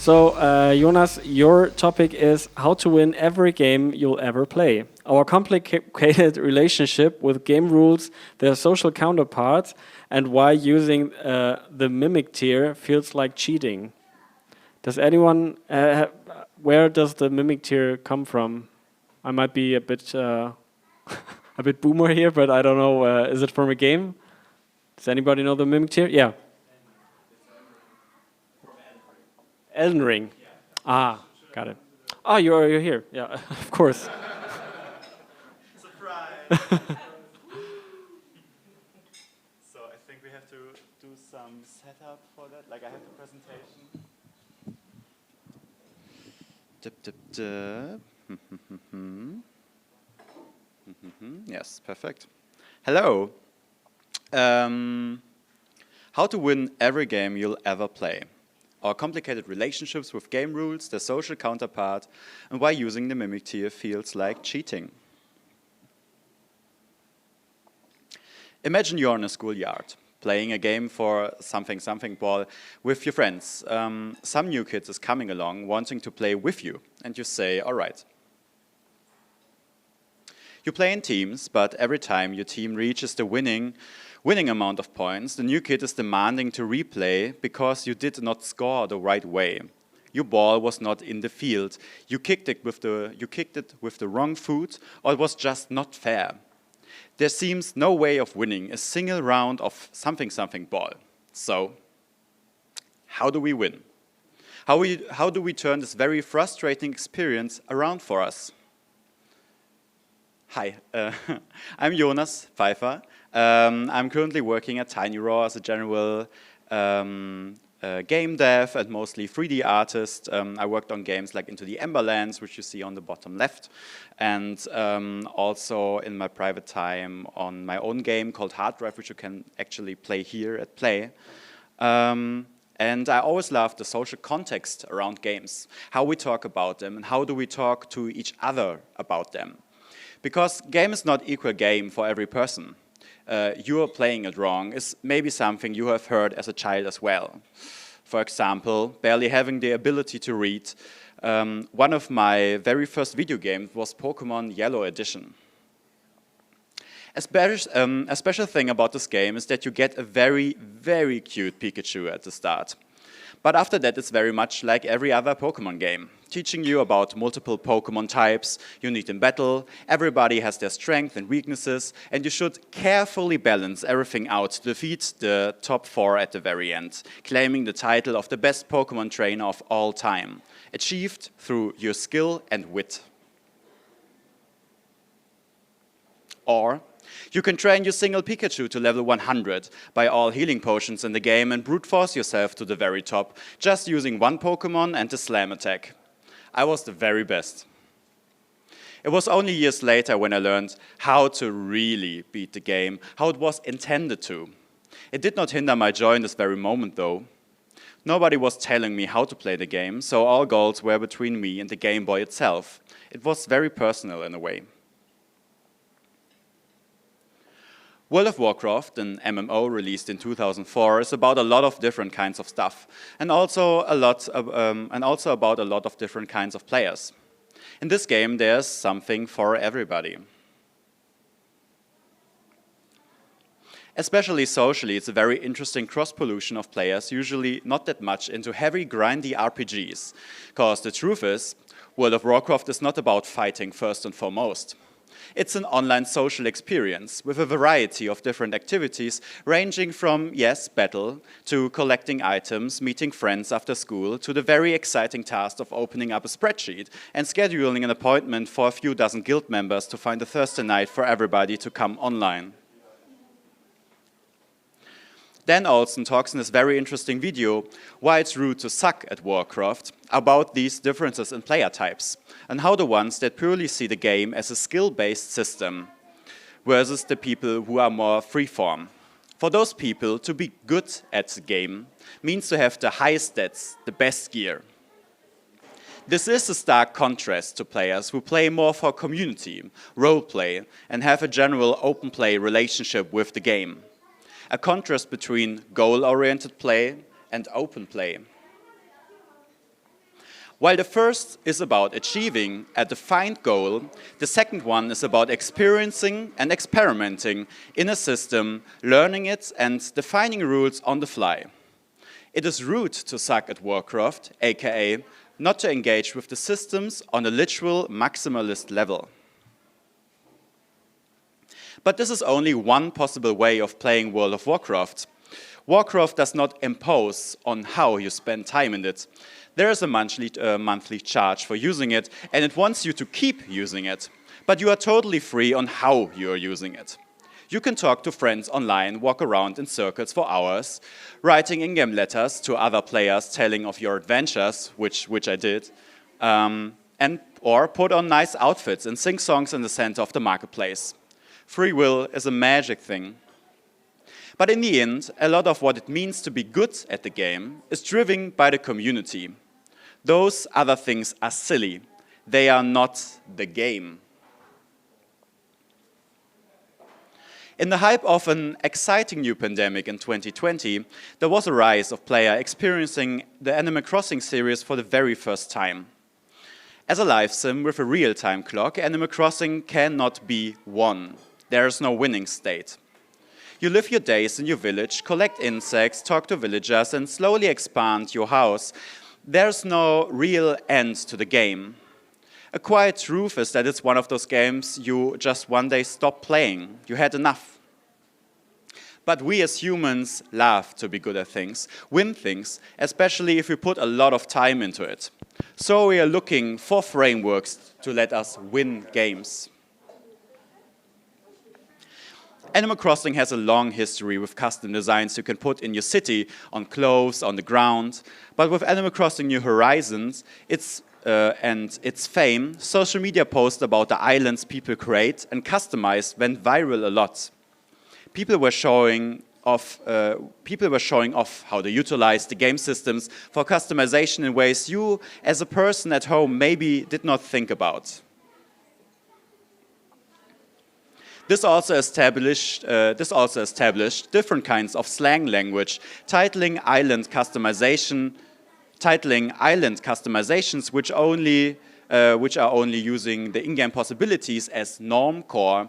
So, Jonas, your topic is how to win every game you'll ever play. Our complicated relationship with game rules, their social counterparts, and why using the mimic tier feels like cheating. Does anyone, where does the mimic tier come from? I might be a bit, a bit boomer here, but I don't know. Is it from a game? Does anybody know the mimic tier? Yeah. Elden Ring. Ah, got it. Oh, you're here. Yeah, of course. Surprise! So I think we have to do some setup for that. Like I have the presentation. Dip, dip, dip. Yes, perfect. Hello. How to win every game you'll ever play. Our complicated relationships with game rules, their social counterpart, and why using the mimic tier feels like cheating. Imagine you're in a schoolyard, playing a game for something ball with your friends. Some new kid is coming along, wanting to play with you, and you say, all right. You play in teams, but every time your team reaches the winning amount of points, the new kid is demanding to replay because you did not score the right way. Your ball was not in the field. You kicked it with the wrong foot, or it was just not fair. There seems no way of winning a single round of something ball. So, how do we win? How do we turn this very frustrating experience around for us? Hi, I'm Jonas Pfeiffer. I'm currently working at TinyRaw as a general game dev and mostly 3D artist. I worked on games like Into the Emberlands, which you see on the bottom left, and also in my private time on my own game called Hard Drive, which you can actually play here at Play. And I always loved the social context around games, how we talk about them and how do we talk to each other about them. Because game is not equal game for every person. You are playing it wrong is maybe something you have heard as a child as well. For example, barely having the ability to read. One of my very first video games was Pokemon Yellow Edition. A special thing about this game is that you get a very cute Pikachu at the start. But after that, it's very much like every other Pokemon game, teaching you about multiple Pokemon types you need in battle. Everybody has their strengths and weaknesses, and you should carefully balance everything out to defeat the top 4 at the very end, claiming the title of the best Pokemon trainer of all time, achieved through your skill and wit. Or you can train your single Pikachu to level 100, buy all healing potions in the game and brute force yourself to the very top, just using one Pokemon and the slam attack. I was the very best. It was only years later when I learned how to really beat the game, how it was intended to. It did not hinder my joy in this very moment though. Nobody was telling me how to play the game, so all goals were between me and the Game Boy itself. It was very personal in a way. World of Warcraft, an MMO released in 2004, is about a lot of different kinds of stuff, and also about a lot of different kinds of players. In this game, there's something for everybody. Especially socially, it's a very interesting cross-pollution of players, usually not that much into heavy, grindy RPGs. Because the truth is, World of Warcraft is not about fighting first and foremost. It's an online social experience with a variety of different activities ranging from, yes, battle, to collecting items, meeting friends after school, to the very exciting task of opening up a spreadsheet and scheduling an appointment for a few dozen guild members to find a Thursday night for everybody to come online. Dan Olsen talks in this very interesting video why it's rude to suck at Warcraft, about these differences in player types, and how the ones that purely see the game as a skill-based system versus the people who are more freeform. For those people, to be good at the game means to have the highest stats, the best gear. This is a stark contrast to players who play more for community, roleplay, and have a general open play relationship with the game. A contrast between goal-oriented play and open play. While the first is about achieving a defined goal, the second one is about experiencing and experimenting in a system, learning it and defining rules on the fly. It is rude to suck at Warcraft, aka not to engage with the systems on a literal maximalist level. But this is only one possible way of playing World of Warcraft. Warcraft does not impose on how you spend time in it. There is a monthly charge for using it, and it wants you to keep using it. But you are totally free on how you are using it. You can talk to friends online, walk around in circles for hours, writing in-game letters to other players telling of your adventures, which I did, or put on nice outfits and sing songs in the center of the marketplace. Free will is a magic thing. But in the end, a lot of what it means to be good at the game is driven by the community. Those other things are silly. They are not the game. In the hype of an exciting new pandemic in 2020, there was a rise of players experiencing the Animal Crossing series for the very first time. As a live sim with a real-time clock, Animal Crossing cannot be won. There is no winning state. You live your days in your village, collect insects, talk to villagers, and slowly expand your house. There's no real end to the game. A quiet truth is that it's one of those games you just one day stop playing. You had enough. But we as humans love to be good at things, win things, especially if we put a lot of time into it. So we are looking for frameworks to let us win games. Animal Crossing has a long history with custom designs you can put in your city, on clothes, on the ground. But with Animal Crossing New Horizons and its fame, social media posts about the islands people create and customize went viral a lot. People were showing off how to utilize the game systems for customization in ways you, as a person at home, maybe did not think about. This also established different kinds of slang language, titling island customizations which are only using the in-game possibilities as norm core,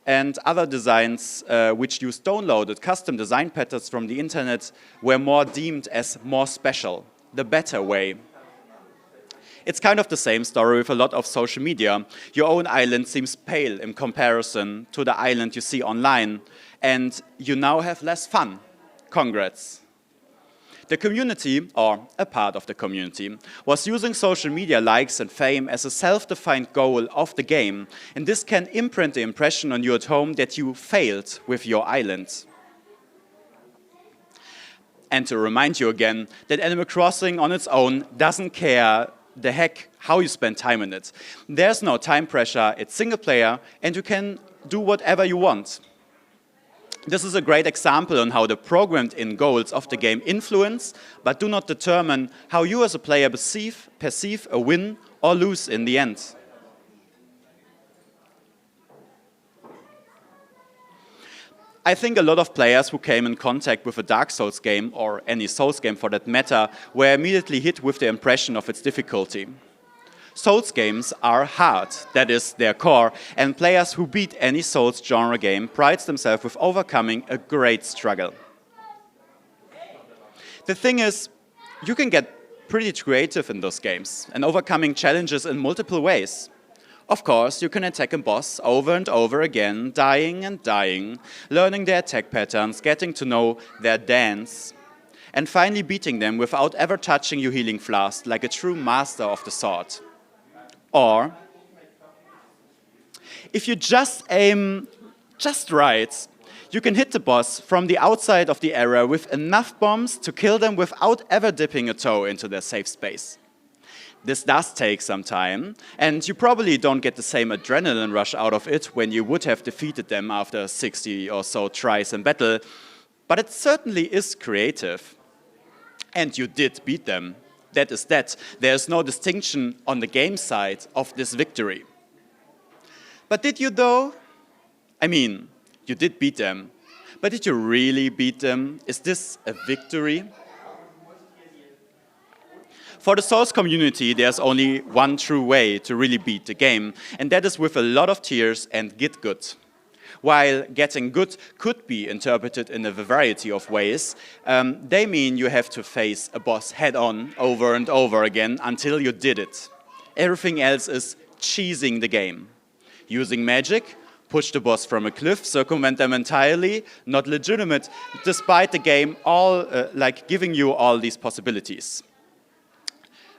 and other designs which use downloaded custom design patterns from the internet were more deemed as more special, the better way. It's kind of the same story with a lot of social media. Your own island seems pale in comparison to the island you see online, and you now have less fun. Congrats. The community, or a part of the community, was using social media likes and fame as a self-defined goal of the game, and this can imprint the impression on you at home that you failed with your island. And to remind you again that Animal Crossing on its own doesn't care the heck how you spend time in it. There's no time pressure, it's single player, and you can do whatever you want. This is a great example on how the programmed-in goals of the game influence, but do not determine how you as a player perceive a win or lose in the end. I think a lot of players who came in contact with a Dark Souls game, or any Souls game for that matter, were immediately hit with the impression of its difficulty. Souls games are hard, that is their core, and players who beat any Souls genre game pride themselves with overcoming a great struggle. The thing is, you can get pretty creative in those games and overcoming challenges in multiple ways. Of course, you can attack a boss over and over again, dying and dying, learning their attack patterns, getting to know their dance, and finally beating them without ever touching your healing flask like a true master of the sword. Or, if you just aim just right, you can hit the boss from the outside of the area with enough bombs to kill them without ever dipping a toe into their safe space. This does take some time, and you probably don't get the same adrenaline rush out of it when you would have defeated them after 60 or so tries in battle, but it certainly is creative. And you did beat them. That is that. There's no distinction on the game side of this victory. But did you though? I mean, you did beat them, but did you really beat them? Is this a victory? For the Souls community, there's only one true way to really beat the game, and that is with a lot of tears and get good. While getting good could be interpreted in a variety of ways, they mean you have to face a boss head-on over and over again until you did it. Everything else is cheesing the game. Using magic, push the boss from a cliff, circumvent them entirely, not legitimate, despite the game giving you all these possibilities.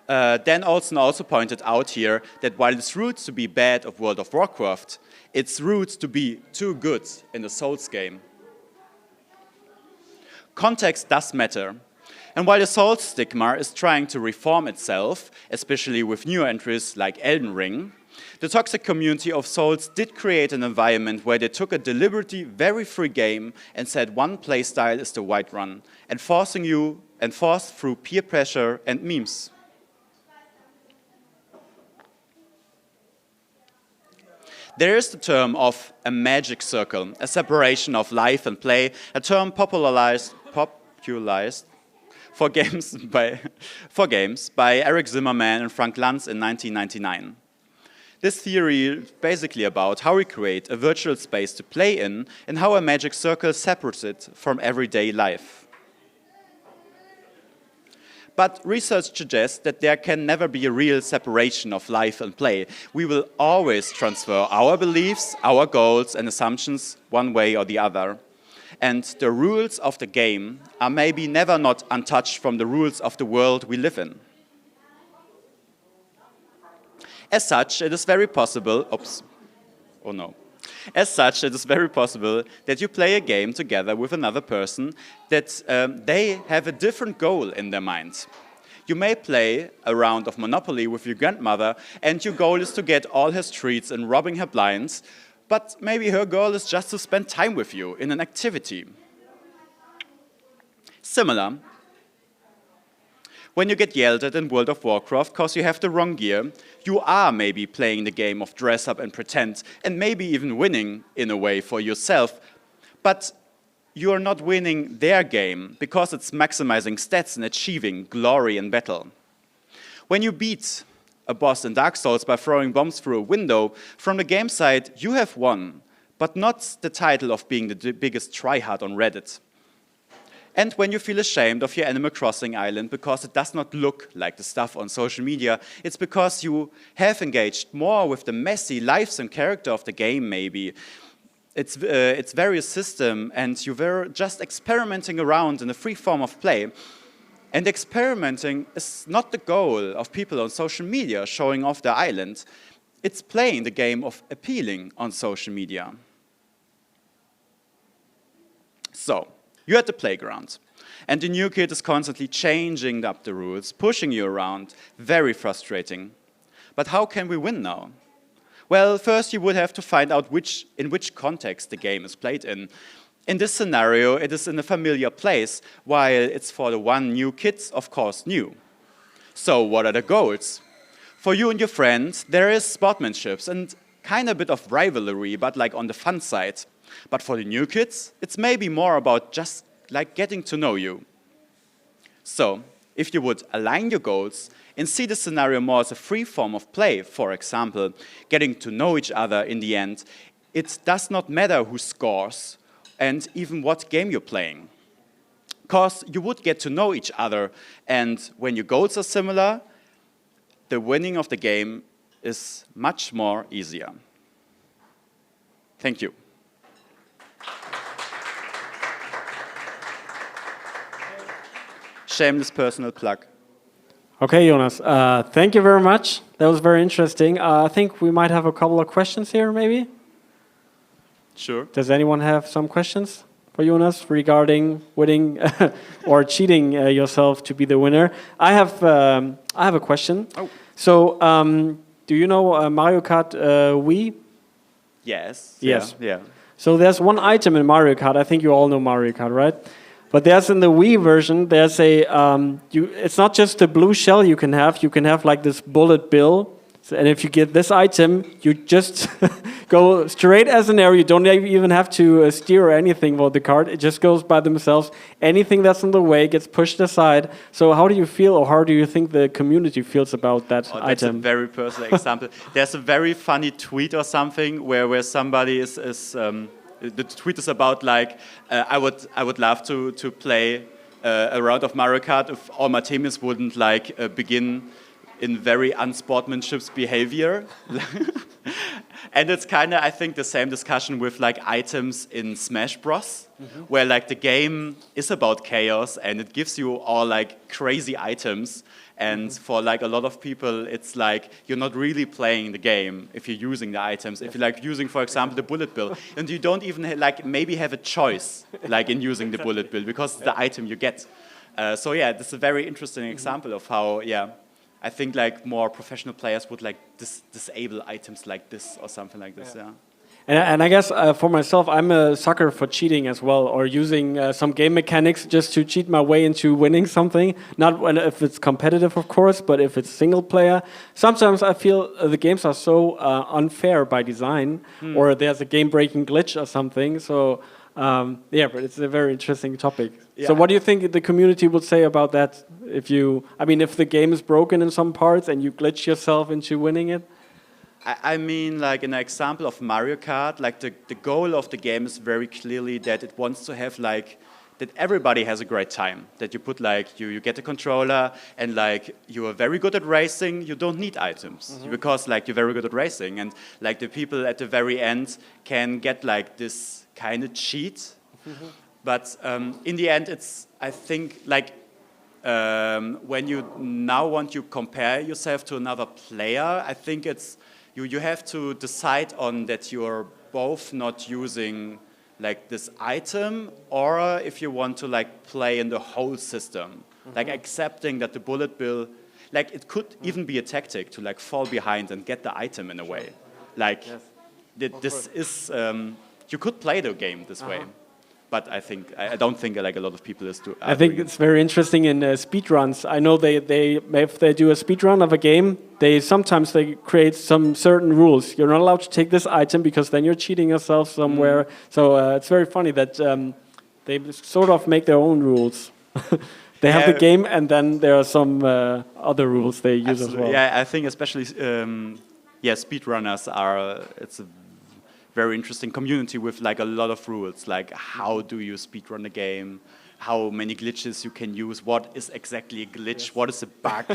Dan Olsen also pointed out here that while it's rude to be bad of World of Warcraft, it's rude to be too good in a Souls game. Context does matter. And while the Souls stigma is trying to reform itself, especially with new entries like Elden Ring, the toxic community of Souls did create an environment where they took a deliberately very free game and said one playstyle is the right one, and forced through peer pressure and memes. There is the term of a magic circle, a separation of life and play, a term popularized for games by Eric Zimmerman and Frank Luntz in 1999. This theory is basically about how we create a virtual space to play in and how a magic circle separates it from everyday life. But research suggests that there can never be a real separation of life and play. We will always transfer our beliefs, our goals and assumptions one way or the other. And the rules of the game are maybe never not untouched from the rules of the world we live in. As such, it is very possible, As such, it is very possible that you play a game together with another person that they have a different goal in their mind. You may play a round of Monopoly with your grandmother and your goal is to get all her streets and robbing her blinds, but maybe her goal is just to spend time with you in an activity. Similar, when you get yelled at in World of Warcraft because you have the wrong gear, you are maybe playing the game of dress up and pretend, and maybe even winning in a way for yourself. But you are not winning their game because it's maximizing stats and achieving glory in battle. When you beat a boss in Dark Souls by throwing bombs through a window, from the game side you have won, but not the title of being the biggest tryhard on Reddit. And when you feel ashamed of your Animal Crossing island because it does not look like the stuff on social media, it's because you have engaged more with the messy lives and character of the game, maybe. Its various system, and you were just experimenting around in a free form of play. And experimenting is not the goal of people on social media showing off their island. It's playing the game of appealing on social media. So, you're at the playground, and the new kid is constantly changing up the rules, pushing you around, very frustrating. But how can we win now? Well, first you would have to find out in which context the game is played in. In this scenario, it is in a familiar place, while it's for the one new kid, of course, new. So what are the goals? For you and your friends, there is sportsmanship and kind of a bit of rivalry, but like on the fun side. But for the new kids, it's maybe more about just like getting to know you. So, if you would align your goals and see the scenario more as a free form of play, for example, getting to know each other in the end, it does not matter who scores and even what game you're playing. Because you would get to know each other, and when your goals are similar, the winning of the game is much more easier. Thank you. Shameless personal plug. Okay, Jonas, thank you very much. That was very interesting. I think we might have a couple of questions here, maybe. Sure. Does anyone have some questions for Jonas regarding winning or cheating yourself to be the winner? I have a question. Oh. So, do you know Mario Kart Wii? Yes. Yes. Yeah. So there's one item in Mario Kart. I think you all know Mario Kart, right? But there's in the Wii version, there's a, it's not just the blue shell you can have like this bullet bill And if you get this item, you just go straight as an arrow. You don't even have to steer or anything with the card. It just goes by themselves. Anything that's in the way gets pushed aside. So how do you feel, or how do you think the community feels about that that's item? a very personal example. There's a very funny tweet or something where somebody is the tweet is about like I would love to play a round of Mario Kart if all my teammates wouldn't like begin in very unsportsmanship behavior. And it's kind of, I think, the same discussion with like items in Smash Bros, where like the game is about chaos and it gives you all like crazy items. And for like a lot of people, it's like you're not really playing the game if you're using the items. If you're like using, for example, the bullet bill, and you don't even like maybe have a choice like in using the bullet bill because it's the item you get. So yeah, this is a very interesting example of how I think like more professional players would like disable items like this or something like this. Yeah. And I guess for myself, I'm a sucker for cheating as well, or using some game mechanics just to cheat my way into winning something. Not if it's competitive, of course, but if it's single player. Sometimes I feel the games are so unfair by design, or there's a game-breaking glitch or something. So yeah, but it's a very interesting topic. Yeah. So what do you think the community would say about that? If the game is broken in some parts and you glitch yourself into winning it? I mean, like in an example of Mario Kart, like the goal of the game is very clearly that it wants to have like, that everybody has a great time. That you put like, you get a controller and like, you are very good at racing, you don't need items. Because like, you're very good at racing. And like the people at the very end can get like this kind of cheat. But in the end, it's, I think, like, when you now want to compare yourself to another player, I think it's, you have to decide on that you're both not using like this item, or if you want to like play in the whole system, like accepting that the bullet bill, like it could even be a tactic to like fall behind and get the item in a way. Like this is, you could play the game this way. But I don't think like a lot of people I think it's very interesting in speedruns. I know if they do a speedrun of a game, sometimes they create some certain rules. You're not allowed to take this item because then you're cheating yourself somewhere. So it's very funny that they sort of make their own rules. They have the game, and then there are some other rules they use as well. Yeah, I think especially speedrunners it's a very interesting community with like a lot of rules, like how do you speedrun a game, how many glitches you can use, what is exactly a glitch, what is a bug.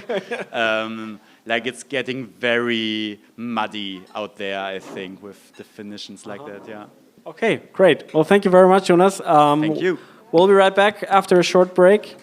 Like it's getting very muddy out there, I think, with definitions like that, yeah. Okay, great. Well, thank you very much, Jonas. Thank you. We'll be right back after a short break.